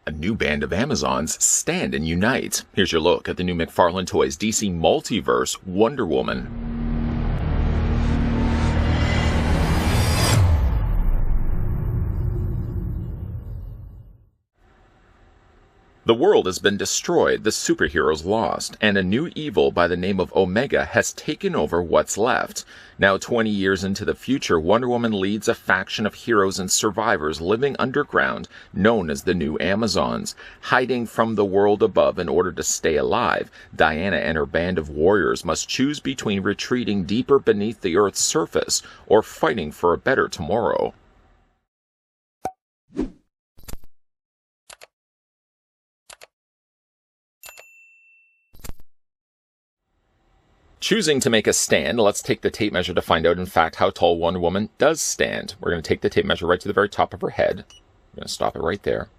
A new band of Amazons stand and unite. Here's your look at the new McFarlane Toys DC Multiverse Wonder Woman. The world has been destroyed, the superheroes lost, and a new evil by the name of Omega has taken over what's left. Now 20 years into the future, Wonder Woman leads a faction of heroes and survivors living underground, known as the New Amazons. Hiding from the world above in order to stay alive, Diana and her band of warriors must choose between retreating deeper beneath the Earth's surface or fighting for a better tomorrow. Choosing to make a stand, let's take the tape measure to find out, in fact, how tall Wonder Woman does stand. We're going to take the tape measure right to the very top of her head. We're going to stop it right there.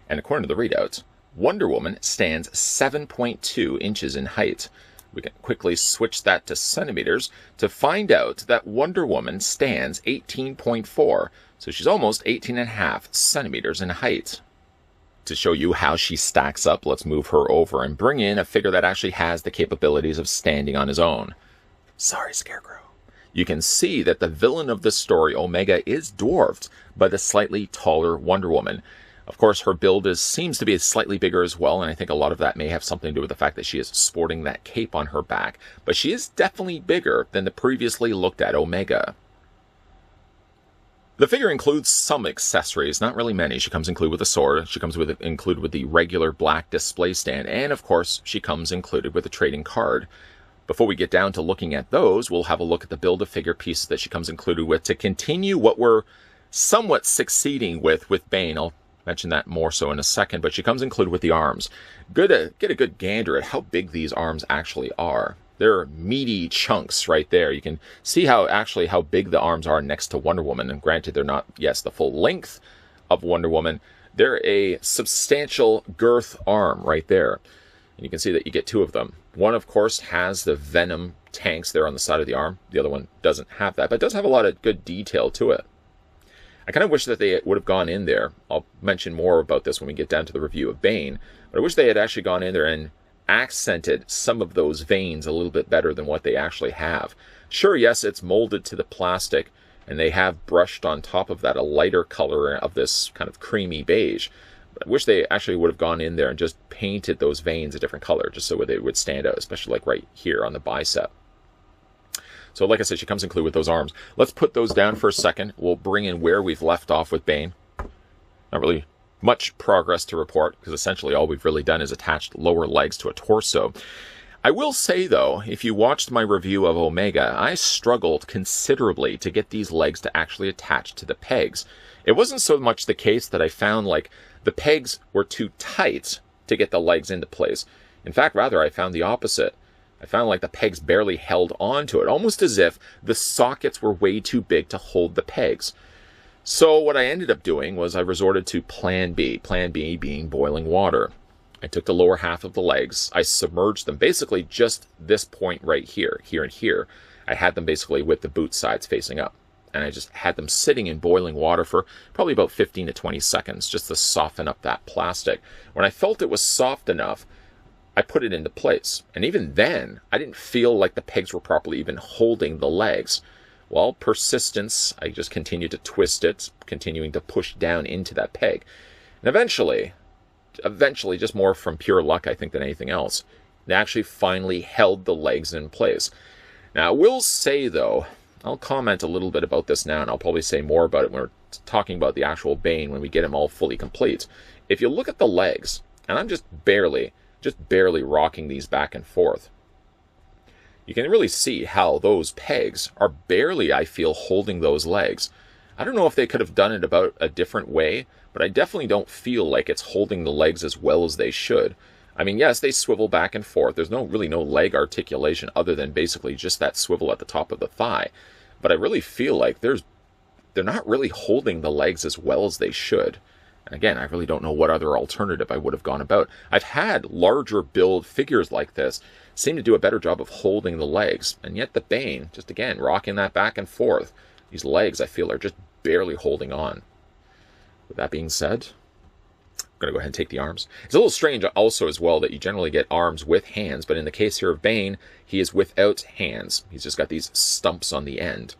And according to the readout, Wonder Woman stands 7.2 inches in height. We can quickly switch that to centimeters to find out that Wonder Woman stands 18.4. So she's almost 18.5 centimeters in height. To show you how she stacks up, let's move her over and bring in a figure that actually has the capabilities of standing on his own. Sorry, Scarecrow. You can see that the villain of the story, Omega, is dwarfed by the slightly taller Wonder Woman. Of course, her build seems to be slightly bigger as well, and I think a lot of that may have something to do with the fact that she is sporting that cape on her back. But she is definitely bigger than the previously looked at Omega. The figure includes some accessories, not really many. She comes included with a sword, she comes included with the regular black display stand, and of course, she comes included with a trading card. Before we get down to looking at those, we'll have a look at the Build-A-Figure pieces that she comes included with to continue what we're somewhat succeeding with Bane. I'll mention that more so in a second, but she comes included with the arms. Good to get a good gander at how big these arms actually are. They're meaty chunks right there. You can see how big the arms are next to Wonder Woman. And granted, they're not, yes, the full length of Wonder Woman. They're a substantial girth arm right there. And you can see that you get two of them. One, of course, has the Venom tanks there on the side of the arm. The other one doesn't have that, but it does have a lot of good detail to it. I kind of wish that they would have gone in there. I'll mention more about this when we get down to the review of Bane. But I wish they had actually gone in there and accented some of those veins a little bit better than what they actually have. Sure, yes, it's molded to the plastic, and they have brushed on top of that a lighter color of this kind of creamy beige. But I wish they actually would have gone in there and just painted those veins a different color, just so they would stand out, especially like right here on the bicep. So like I said, she comes included with those arms. Let's put those down for a second. We'll bring in where we've left off with Bane. Not really much progress to report, because essentially all we've really done is attached lower legs to a torso. I will say, though, if you watched my review of Omega, I struggled considerably to get these legs to actually attach to the pegs. It wasn't so much the case that I found like the pegs were too tight to get the legs into place. In fact, rather, I found the opposite. I found like the pegs barely held onto it, almost as if the sockets were way too big to hold the pegs. So what I ended up doing was I resorted to Plan B being boiling water. I took the lower half of the legs, I submerged them, basically just this point right here, and here. I had them basically with the boot sides facing up. And I just had them sitting in boiling water for probably about 15 to 20 seconds, just to soften up that plastic. When I felt it was soft enough, I put it into place. And even then, I didn't feel like the pegs were properly even holding the legs. Well, persistence, I just continued to twist it, continuing to push down into that peg. And eventually, just more from pure luck, I think, than anything else, it actually finally held the legs in place. Now, I will say, though, I'll comment a little bit about this now, and I'll probably say more about it when we're talking about the actual Bane, when we get him all fully complete. If you look at the legs, and I'm just barely rocking these back and forth, you can really see how those pegs are barely, I feel, holding those legs. I don't know if they could have done it about a different way, but I definitely don't feel like it's holding the legs as well as they should. I mean, yes, they swivel back and forth. There's really no leg articulation other than basically just that swivel at the top of the thigh. But I really feel like they're not really holding the legs as well as they should. And again, I really don't know what other alternative I would have gone about. I've had larger build figures like this seem to do a better job of holding the legs. And yet the Bane, just again, rocking that back and forth. These legs, I feel, are just barely holding on. With that being said, going to go ahead and take the arms. It's a little strange also as well that you generally get arms with hands, but in the case here of Bane, he is without hands. He's just got these stumps on the end.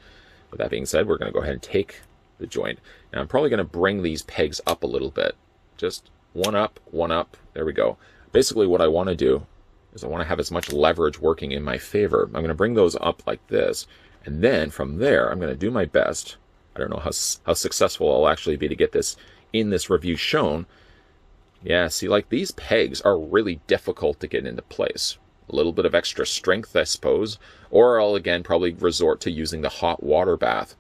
With that being said, we're going to go ahead and take the joint. Now I'm probably going to bring these pegs up a little bit. Just one up, one up. There we go. Basically what I want to do is I want to have as much leverage working in my favor. I'm going to bring those up like this, and then from there I'm going to do my best. I don't know how successful I'll actually be to get this in this review shown. Yeah, see, like, these pegs are really difficult to get into place. A little bit of extra strength, I suppose, or I'll again probably resort to using the hot water bath.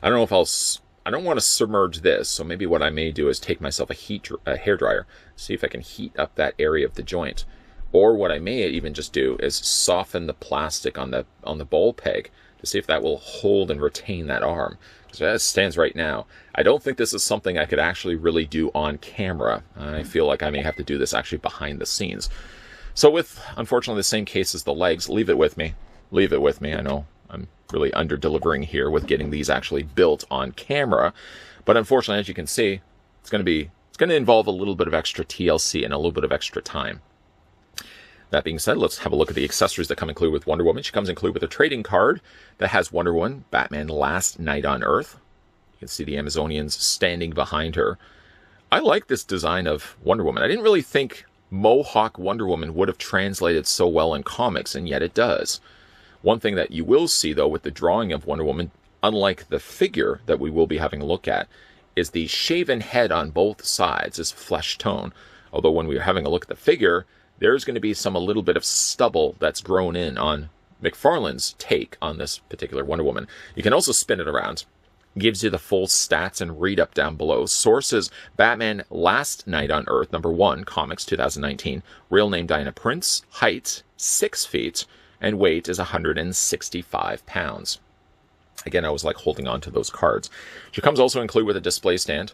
I don't know if I don't want to submerge this, so maybe what I may do is take myself a hairdryer, see if I can heat up that area of the joint. Or what I may even just do is soften the plastic on the ball peg to see if that will hold and retain that arm. So as it stands right now, I don't think this is something I could actually really do on camera. I feel like I may have to do this actually behind the scenes. So with, unfortunately, the same case as the legs, leave it with me. Leave it with me. I know I'm really under-delivering here with getting these actually built on camera. But unfortunately, as you can see, it's going to involve a little bit of extra TLC and a little bit of extra time. That being said, let's have a look at the accessories that come included with Wonder Woman. She comes included with a trading card that has Wonder Woman, Batman Last Night on Earth. You can see the Amazonians standing behind her. I like this design of Wonder Woman. I didn't really think Mohawk Wonder Woman would have translated so well in comics, and yet it does. One thing that you will see, though, with the drawing of Wonder Woman, unlike the figure that we will be having a look at, is the shaven head on both sides is flesh tone. Although when we were having a look at the figure, there's going to be a little bit of stubble that's grown in on McFarlane's take on this particular Wonder Woman. You can also spin it around. Gives you the full stats and read up down below. Sources: Batman Last Night on Earth, #1, Comics 2019. Real name Diana Prince. Height 6 feet. And weight is 165 pounds. Again, I was like holding on to those cards. She comes also included with a display stand.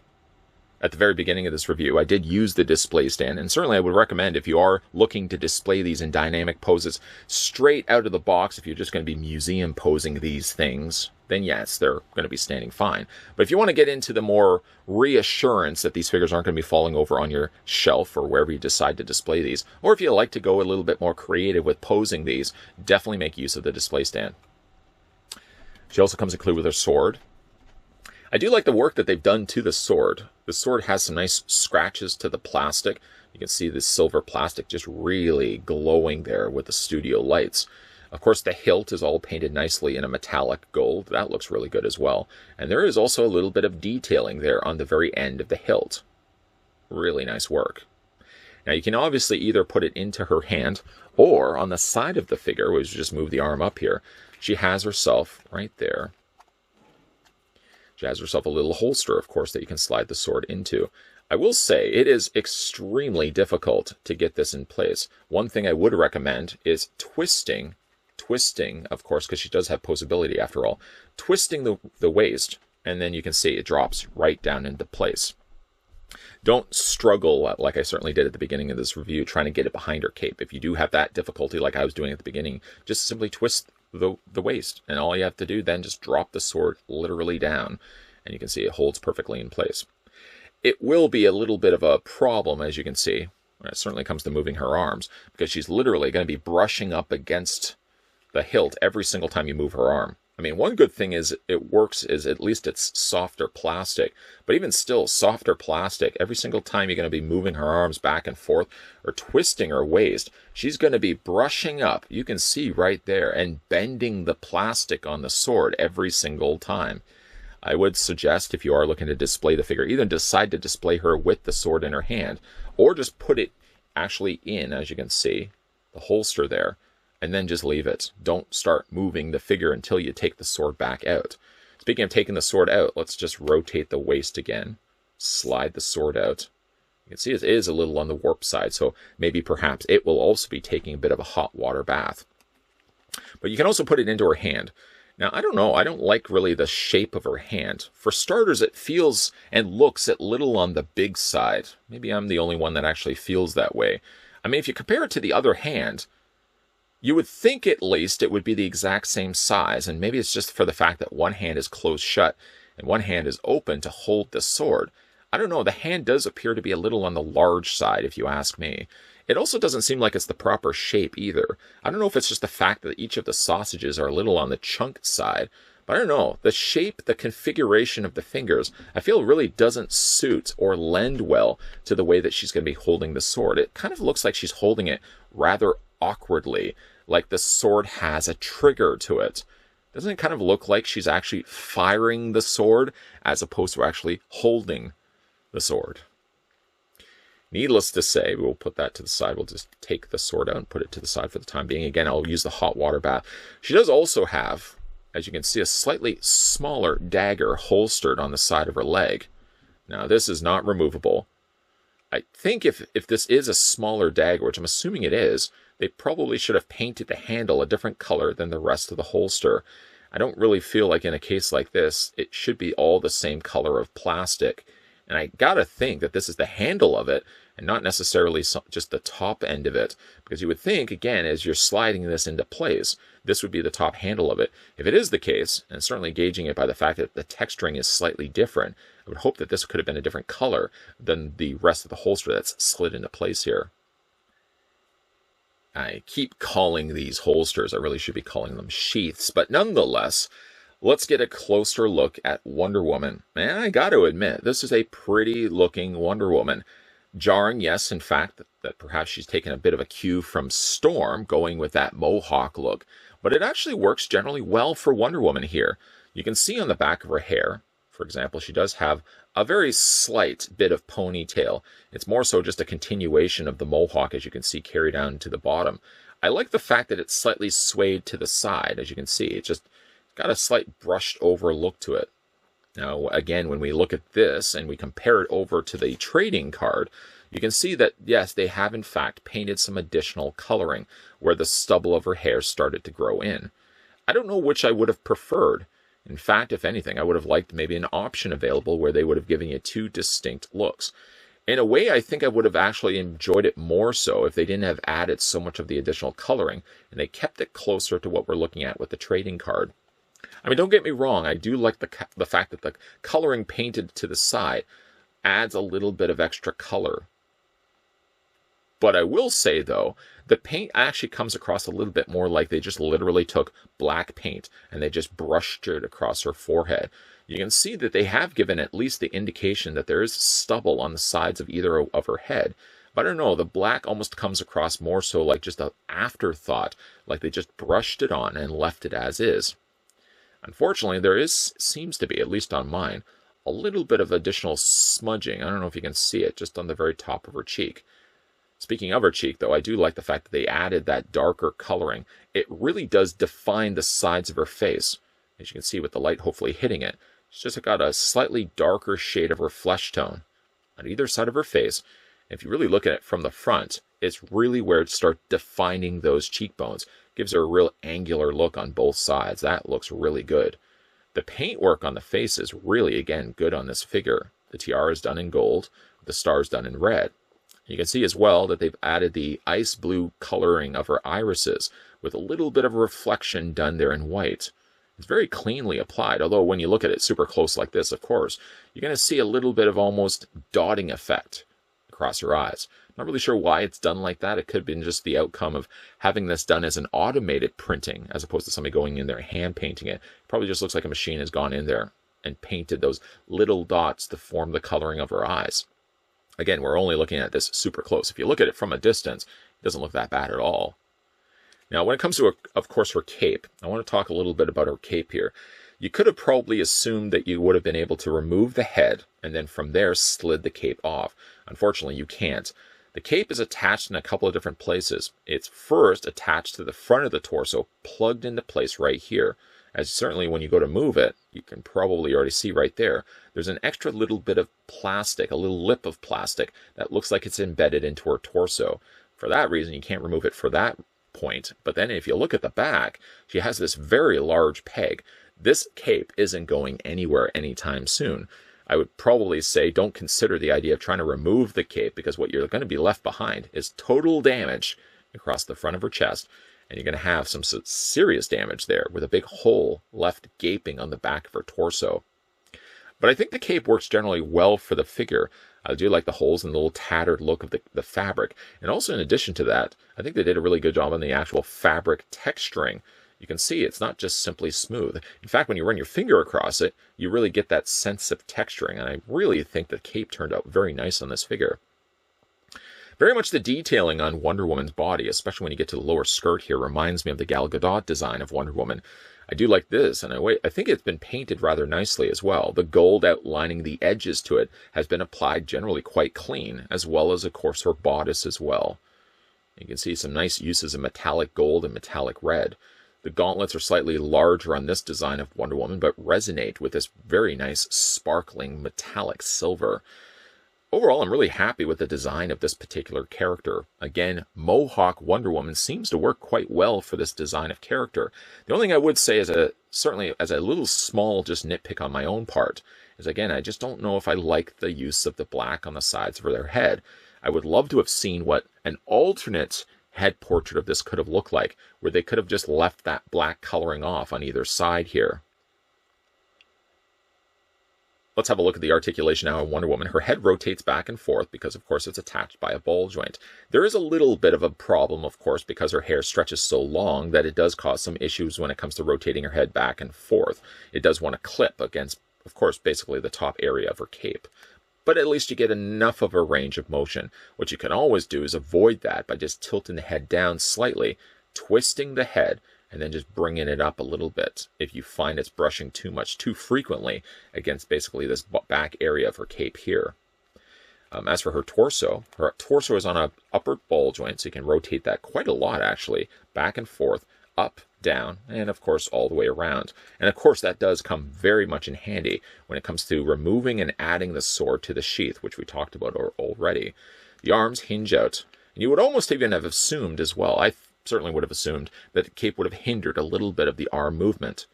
At the very beginning of this review, I did use the display stand, and certainly I would recommend if you are looking to display these in dynamic poses straight out of the box, if you're just going to be museum posing these things, then yes, they're going to be standing fine. But if you want to get into the more reassurance that these figures aren't going to be falling over on your shelf or wherever you decide to display these, or if you like to go a little bit more creative with posing these, definitely make use of the display stand. She also comes included with her sword. I do like the work that they've done to the sword. The sword has some nice scratches to the plastic. You can see the silver plastic just really glowing there with the studio lights. Of course, the hilt is all painted nicely in a metallic gold. That looks really good as well. And there is also a little bit of detailing there on the very end of the hilt. Really nice work. Now, you can obviously either put it into her hand or on the side of the figure, which just move the arm up here. She has herself right there. She has herself a little holster, of course, that you can slide the sword into. I will say it is extremely difficult to get this in place. One thing I would recommend is twisting, of course, because she does have posability after all, twisting the waist, and then you can see it drops right down into place. Don't struggle, like I certainly did at the beginning of this review, trying to get it behind her cape. If you do have that difficulty like I was doing at the beginning, just simply twist the waist, and all you have to do then just drop the sword literally down, and you can see it holds perfectly in place. It will be a little bit of a problem, as you can see, when it certainly comes to moving her arms, because she's literally going to be brushing up against the hilt every single time you move her arm. I mean, one good thing is it works is at least it's softer plastic, but even still, softer plastic, every single time you're going to be moving her arms back and forth or twisting her waist, she's going to be brushing up, you can see right there, and bending the plastic on the sword every single time. I would suggest, if you are looking to display the figure, either decide to display her with the sword in her hand, or just put it actually in, as you can see, the holster there, and then just leave it. Don't start moving the figure until you take the sword back out. Speaking of taking the sword out, let's just rotate the waist again. Slide the sword out. You can see it is a little on the warp side, so maybe perhaps it will also be taking a bit of a hot water bath. But you can also put it into her hand. Now, I don't know, I don't like really the shape of her hand. For starters, it feels and looks a little on the big side. Maybe I'm the only one that actually feels that way. I mean, if you compare it to the other hand, you would think at least it would be the exact same size, and maybe it's just for the fact that one hand is closed shut and one hand is open to hold the sword. I don't know, the hand does appear to be a little on the large side, if you ask me. It also doesn't seem like it's the proper shape either. I don't know if it's just the fact that each of the sausages are a little on the chunk side, but I don't know. The shape, the configuration of the fingers, I feel really doesn't suit or lend well to the way that she's going to be holding the sword. It kind of looks like she's holding it rather awkwardly, like the sword has a trigger to it. Doesn't it kind of look like she's actually firing the sword as opposed to actually holding the sword? Needless to say, we'll put that to the side. We'll just take the sword out and put it to the side for the time being. Again, I'll use the hot water bath. She does also have, as you can see, a slightly smaller dagger holstered on the side of her leg. Now, this is not removable. I think if this is a smaller dagger, which I'm assuming it is, they probably should have painted the handle a different color than the rest of the holster. I don't really feel like in a case like this, it should be all the same color of plastic. And I gotta think that this is the handle of it, and not necessarily just the top end of it. Because you would think, again, as you're sliding this into place, this would be the top handle of it. If it is the case, and certainly gauging it by the fact that the texturing is slightly different, I would hope that this could have been a different color than the rest of the holster that's slid into place here. I keep calling these holsters, I really should be calling them sheaths, but nonetheless, let's get a closer look at Wonder Woman. And I got to admit, this is a pretty looking Wonder Woman. Jarring, yes, in fact, that perhaps she's taken a bit of a cue from Storm, going with that mohawk look. But it actually works generally well for Wonder Woman here. You can see on the back of her hair, for example, she does have a very slight bit of ponytail. It's more so just a continuation of the mohawk, as you can see, carried down to the bottom. I like the fact that it's slightly swayed to the side, as you can see. It's just got a slight brushed over look to it. Now, again, when we look at this and we compare it over to the trading card, you can see that, yes, they have in fact painted some additional coloring where the stubble of her hair started to grow in. I don't know which I would have preferred. In fact, if anything, I would have liked maybe an option available where they would have given you two distinct looks. In a way, I think I would have actually enjoyed it more so if they didn't have added so much of the additional coloring and they kept it closer to what we're looking at with the trading card. I mean, don't get me wrong, I do like the fact that the coloring painted to the side adds a little bit of extra color. But I will say, though, the paint actually comes across a little bit more like they just literally took black paint and they just brushed it across her forehead. You can see that they have given at least the indication that there is stubble on the sides of either of her head. But I don't know, the black almost comes across more so like just an afterthought, like they just brushed it on and left it as is. Unfortunately, there seems to be, at least on mine, a little bit of additional smudging. I don't know if you can see it, just on the very top of her cheek. Speaking of her cheek, though, I do like the fact that they added that darker coloring. It really does define the sides of her face. As you can see with the light hopefully hitting it, she's just got a slightly darker shade of her flesh tone on either side of her face. If you really look at it from the front, it's really where it starts defining those cheekbones. Gives her a real angular look on both sides. That looks really good. The paintwork on the face is really, again, good on this figure. The tiara is done in gold, the stars done in red. You can see as well that they've added the ice blue coloring of her irises with a little bit of a reflection done there in white. It's very cleanly applied, although when you look at it super close like this, of course, you're going to see a little bit of almost dotting effect across her eyes. Not really sure why it's done like that. It could have been just the outcome of having this done as an automated printing as opposed to somebody going in there and hand painting it. Probably just looks like a machine has gone in there and painted those little dots to form the coloring of her eyes. Again, we're only looking at this super close. If you look at it from a distance, it doesn't look that bad at all. Now, when it comes to, of course, her cape, I want to talk a little bit about her cape here. You could have probably assumed that you would have been able to remove the head and then from there slid the cape off. Unfortunately, you can't. The cape is attached in a couple of different places. It's first attached to the front of the torso, plugged into place right here. As certainly when you go to move it, you can probably already see right there, there's an extra little bit of plastic, a little lip of plastic, that looks like it's embedded into her torso. For that reason, you can't remove it for that point. But then if you look at the back, she has this very large peg. This cape isn't going anywhere anytime soon. I would probably say don't consider the idea of trying to remove the cape, because what you're going to be left behind is total damage across the front of her chest, and you're going to have some serious damage there with a big hole left gaping on the back of her torso. But I think the cape works generally well for the figure. I do like the holes and the little tattered look of the fabric. And also in addition to that, I think they did a really good job on the actual fabric texturing. You can see it's not just simply smooth. In fact, when you run your finger across it, you really get that sense of texturing. And I really think the cape turned out very nice on this figure. Very much the detailing on Wonder Woman's body, especially when you get to the lower skirt here, reminds me of the Gal Gadot design of Wonder Woman. I do like this, and I think it's been painted rather nicely as well. The gold outlining the edges to it has been applied generally quite clean, as well as, of course, her bodice as well. You can see some nice uses of metallic gold and metallic red. The gauntlets are slightly larger on this design of Wonder Woman, but resonate with this very nice sparkling metallic silver. Overall, I'm really happy with the design of this particular character. Again, Mohawk Wonder Woman seems to work quite well for this design of character. The only thing I would say is certainly as a little small just nitpick on my own part is, again, I just don't know if I like the use of the black on the sides of their head. I would love to have seen what an alternate head portrait of this could have looked like, where they could have just left that black coloring off on either side here. Let's have a look at the articulation now of Wonder Woman. Her head rotates back and forth because, of course, it's attached by a ball joint. There is a little bit of a problem, of course, because her hair stretches so long that it does cause some issues when it comes to rotating her head back and forth. It does want to clip against, of course, basically the top area of her cape. But at least you get enough of a range of motion. What you can always do is avoid that by just tilting the head down slightly, twisting the head, and then just bringing it up a little bit if you find it's brushing too much too frequently against basically this back area of her cape here. As for her torso is on an upper ball joint, so you can rotate that quite a lot actually, back and forth, up, down, and of course all the way around. And of course that does come very much in handy when it comes to removing and adding the sword to the sheath, which we talked about already. The arms hinge out. And you would almost even have assumed as well, I certainly would have assumed, that the cape would have hindered a little bit of the arm movement.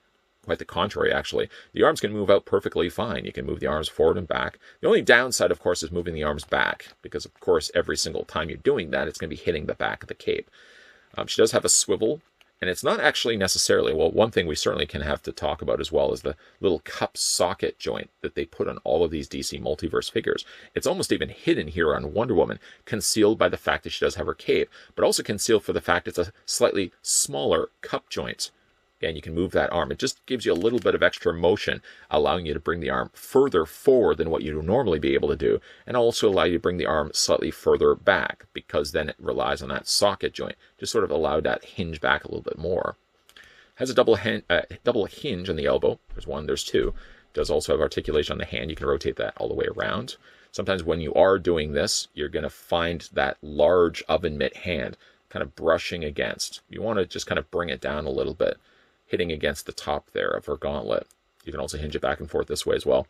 Quite the contrary, actually. The arms can move out perfectly fine. You can move the arms forward and back. The only downside, of course, is moving the arms back, because, of course, every single time you're doing that, it's going to be hitting the back of the cape. She does have a swivel, and it's not actually necessarily, well, one thing we certainly can have to talk about as well is the little cup socket joint that they put on all of these DC Multiverse figures. It's almost even hidden here on Wonder Woman, concealed by the fact that she does have her cape, but also concealed for the fact it's a slightly smaller cup joint. And you can move that arm. It just gives you a little bit of extra motion, allowing you to bring the arm further forward than what you would normally be able to do, and also allow you to bring the arm slightly further back, because then it relies on that socket joint to sort of allow that hinge back a little bit more. Has a double hinge on the elbow. There's one, there's two. Does also have articulation on the hand. You can rotate that all the way around. Sometimes when you are doing this, you're going to find that large oven mitt hand kind of brushing against. You want to just kind of bring it down a little bit, hitting against the top there of her gauntlet. You can also hinge it back and forth this way as well.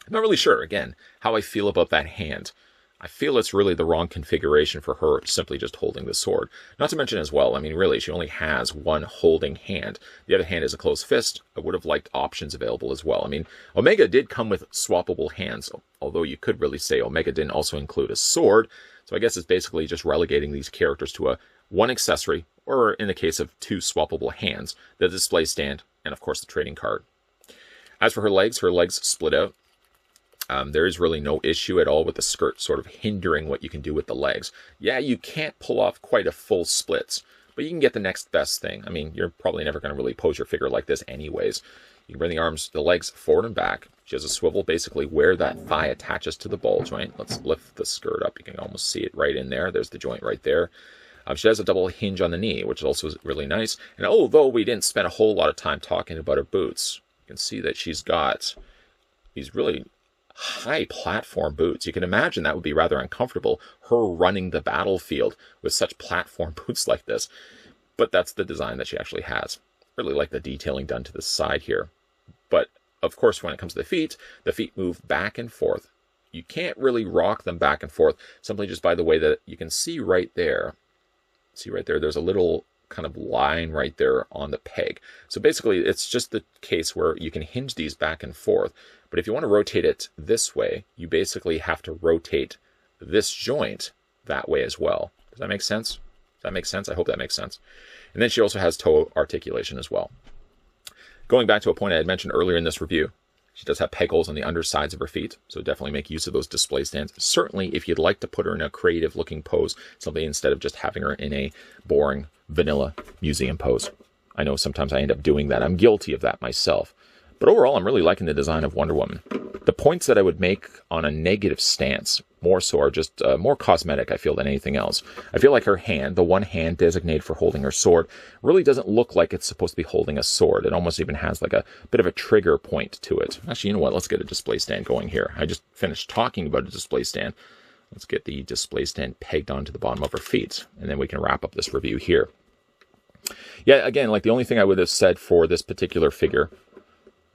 I'm not really sure, again, how I feel about that hand. I feel it's really the wrong configuration for her simply just holding the sword. Not to mention as well, I mean, really, she only has one holding hand. The other hand is a closed fist. I would have liked options available as well. I mean, Omega did come with swappable hands, although you could really say Omega didn't also include a sword. So I guess it's basically just relegating these characters to one accessory, or in the case of two swappable hands, the display stand, and of course the trading card. As for her legs split out. There is really no issue at all with the skirt sort of hindering what you can do with the legs. Yeah, you can't pull off quite a full splits, but you can get the next best thing. I mean, you're probably never going to really pose your figure like this anyways. You can bring the legs forward and back. She has a swivel basically where that thigh attaches to the ball joint. Let's lift the skirt up. You can almost see it right in there. There's the joint right there. She has a double hinge on the knee, which is also really nice. And although we didn't spend a whole lot of time talking about her boots, you can see that she's got these really high platform boots. You can imagine that would be rather uncomfortable, her running the battlefield with such platform boots like this. But that's the design that she actually has. Really like the detailing done to the side here. But of course, when it comes to the feet move back and forth. You can't really rock them back and forth simply just by the way that you can see right there. See right there, there's a little kind of line right there on the peg. So basically, it's just the case where you can hinge these back and forth. But if you want to rotate it this way, you basically have to rotate this joint that way as well. Does that make sense? Does that make sense? I hope that makes sense. And then she also has toe articulation as well. Going back to a point I had mentioned earlier in this review, She does have peg holes on the undersides of her feet, so definitely make use of those display stands. Certainly, if you'd like to put her in a creative-looking pose, something instead of just having her in a boring, vanilla museum pose. I know sometimes I end up doing that. I'm guilty of that myself. But overall, I'm really liking the design of Wonder Woman. The points that I would make on a negative stance, more so, are just more cosmetic, I feel, than anything else. I feel like her hand, the one hand designated for holding her sword, really doesn't look like it's supposed to be holding a sword. It almost even has like a bit of a trigger point to it. Actually, you know what? Let's get a display stand going here. I just finished talking about a display stand. Let's get the display stand pegged onto the bottom of her feet, and then we can wrap up this review here. Yeah, again, like the only thing I would have said for this particular figure,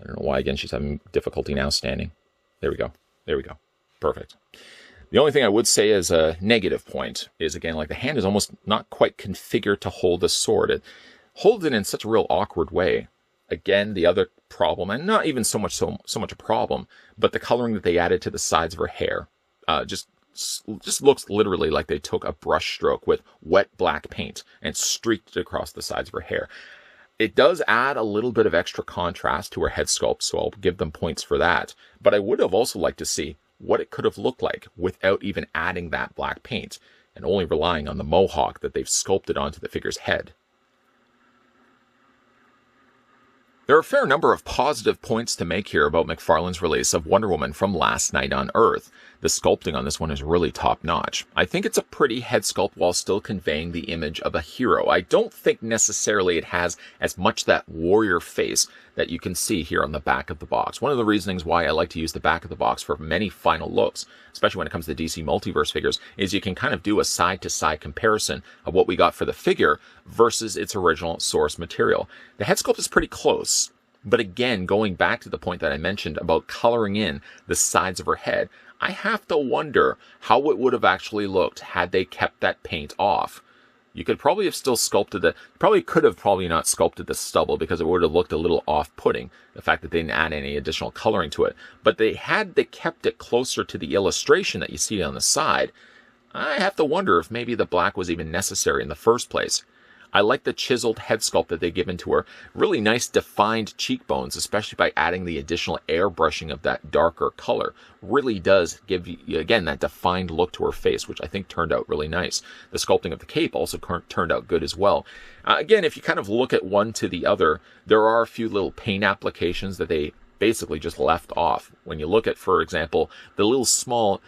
I don't know why, again, she's having difficulty now standing. There we go. There we go. Perfect. The only thing I would say as a negative point is, again, like the hand is almost not quite configured to hold a sword. It holds it in such a real awkward way. Again, the other problem, and not even so much a problem, but the coloring that they added to the sides of her hair just looks literally like they took a brush stroke with wet black paint and streaked it across the sides of her hair. It does add a little bit of extra contrast to her head sculpt, so I'll give them points for that. But I would have also liked to see what it could have looked like without even adding that black paint, and only relying on the mohawk that they've sculpted onto the figure's head. There are a fair number of positive points to make here about McFarlane's release of Wonder Woman from Last Night on Earth. The sculpting on this one is really top-notch. I think it's a pretty head sculpt while still conveying the image of a hero. I don't think necessarily it has as much that warrior face that you can see here on the back of the box. One of the reasons why I like to use the back of the box for many final looks, especially when it comes to DC Multiverse figures, is you can kind of do a side-to-side comparison of what we got for the figure versus its original source material. The head sculpt is pretty close, but again, going back to the point that I mentioned about coloring in the sides of her head, I have to wonder how it would have actually looked had they kept that paint off. You could probably have still sculpted it. Could have not sculpted the stubble because it would have looked a little off-putting, the fact that they didn't add any additional coloring to it. But they kept it closer to the illustration that you see on the side, I have to wonder if maybe the black was even necessary in the first place. I like the chiseled head sculpt that they've given to her. Really nice defined cheekbones, especially by adding the additional airbrushing of that darker color. Really does give you, again, that defined look to her face, which I think turned out really nice. The sculpting of the cape also turned out good as well. Again, if you kind of look at one to the other, there are a few little paint applications that they basically just left off. When you look at, for example, the little small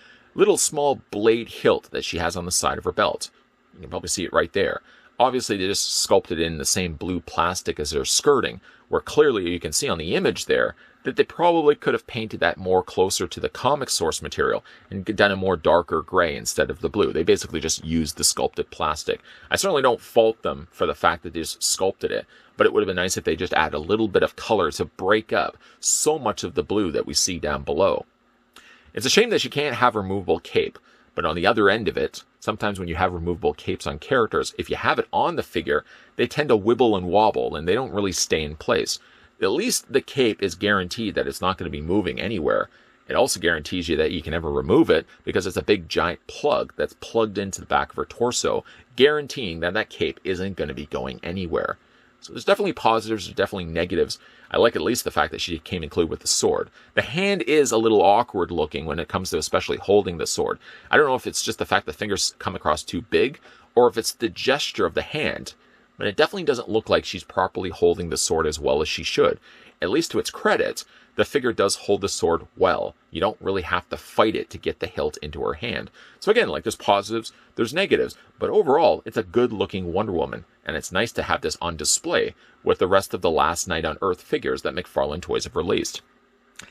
blade hilt that she has on the side of her belt. You can probably see it right there. Obviously, they just sculpted in the same blue plastic as their skirting, where clearly you can see on the image there that they probably could have painted that more closer to the comic source material and done a more darker gray instead of the blue. They basically just used the sculpted plastic. I certainly don't fault them for the fact that they just sculpted it, but it would have been nice if they just added a little bit of color to break up so much of the blue that we see down below. It's a shame that she can't have a removable cape. But on the other end of it, sometimes when you have removable capes on characters, if you have it on the figure, they tend to wibble and wobble, and they don't really stay in place. At least the cape is guaranteed that it's not going to be moving anywhere. It also guarantees you that you can never remove it, because it's a big giant plug that's plugged into the back of her torso, guaranteeing that that cape isn't going to be going anywhere. So there's definitely positives, there's definitely negatives. I like at least the fact that she came included with the sword. The hand is a little awkward looking when it comes to especially holding the sword. I don't know if it's just the fact the fingers come across too big, or if it's the gesture of the hand. But it definitely doesn't look like she's properly holding the sword as well as she should. At least to its credit, the figure does hold the sword well. You don't really have to fight it to get the hilt into her hand. So again, like there's positives, there's negatives, but overall, it's a good-looking Wonder Woman, and it's nice to have this on display with the rest of the Last Night on Earth figures that McFarlane Toys have released.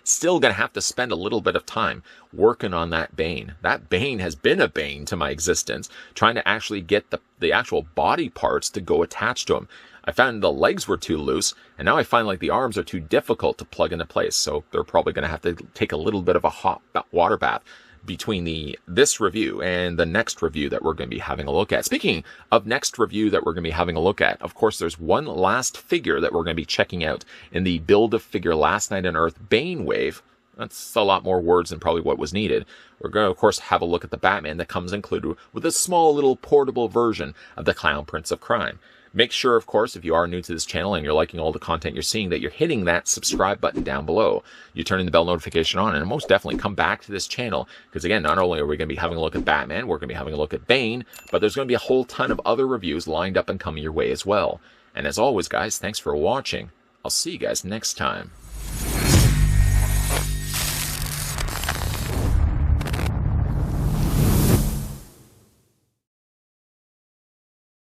Still gonna have to spend a little bit of time working on that Bane. That Bane has been a bane to my existence, trying to actually get the actual body parts to go attached to him. I found the legs were too loose, and now I find like the arms are too difficult to plug into place, so they're probably going to have to take a little bit of a hot water bath between this review and the next review that we're going to be having a look at. Speaking of next review that we're going to be having a look at, of course, there's one last figure that we're going to be checking out in the Build-A-Figure Last Night on Earth Bane wave. That's a lot more words than probably what was needed. We're going to, of course, have a look at the Batman that comes included with a small little portable version of the Clown Prince of Crime. Make sure, of course, if you are new to this channel and you're liking all the content you're seeing, that you're hitting that subscribe button down below. You're turning the bell notification on, and most definitely come back to this channel, because again, not only are we going to be having a look at Batman, we're going to be having a look at Bane, but there's going to be a whole ton of other reviews lined up and coming your way as well. And as always, guys, thanks for watching. I'll see you guys next time.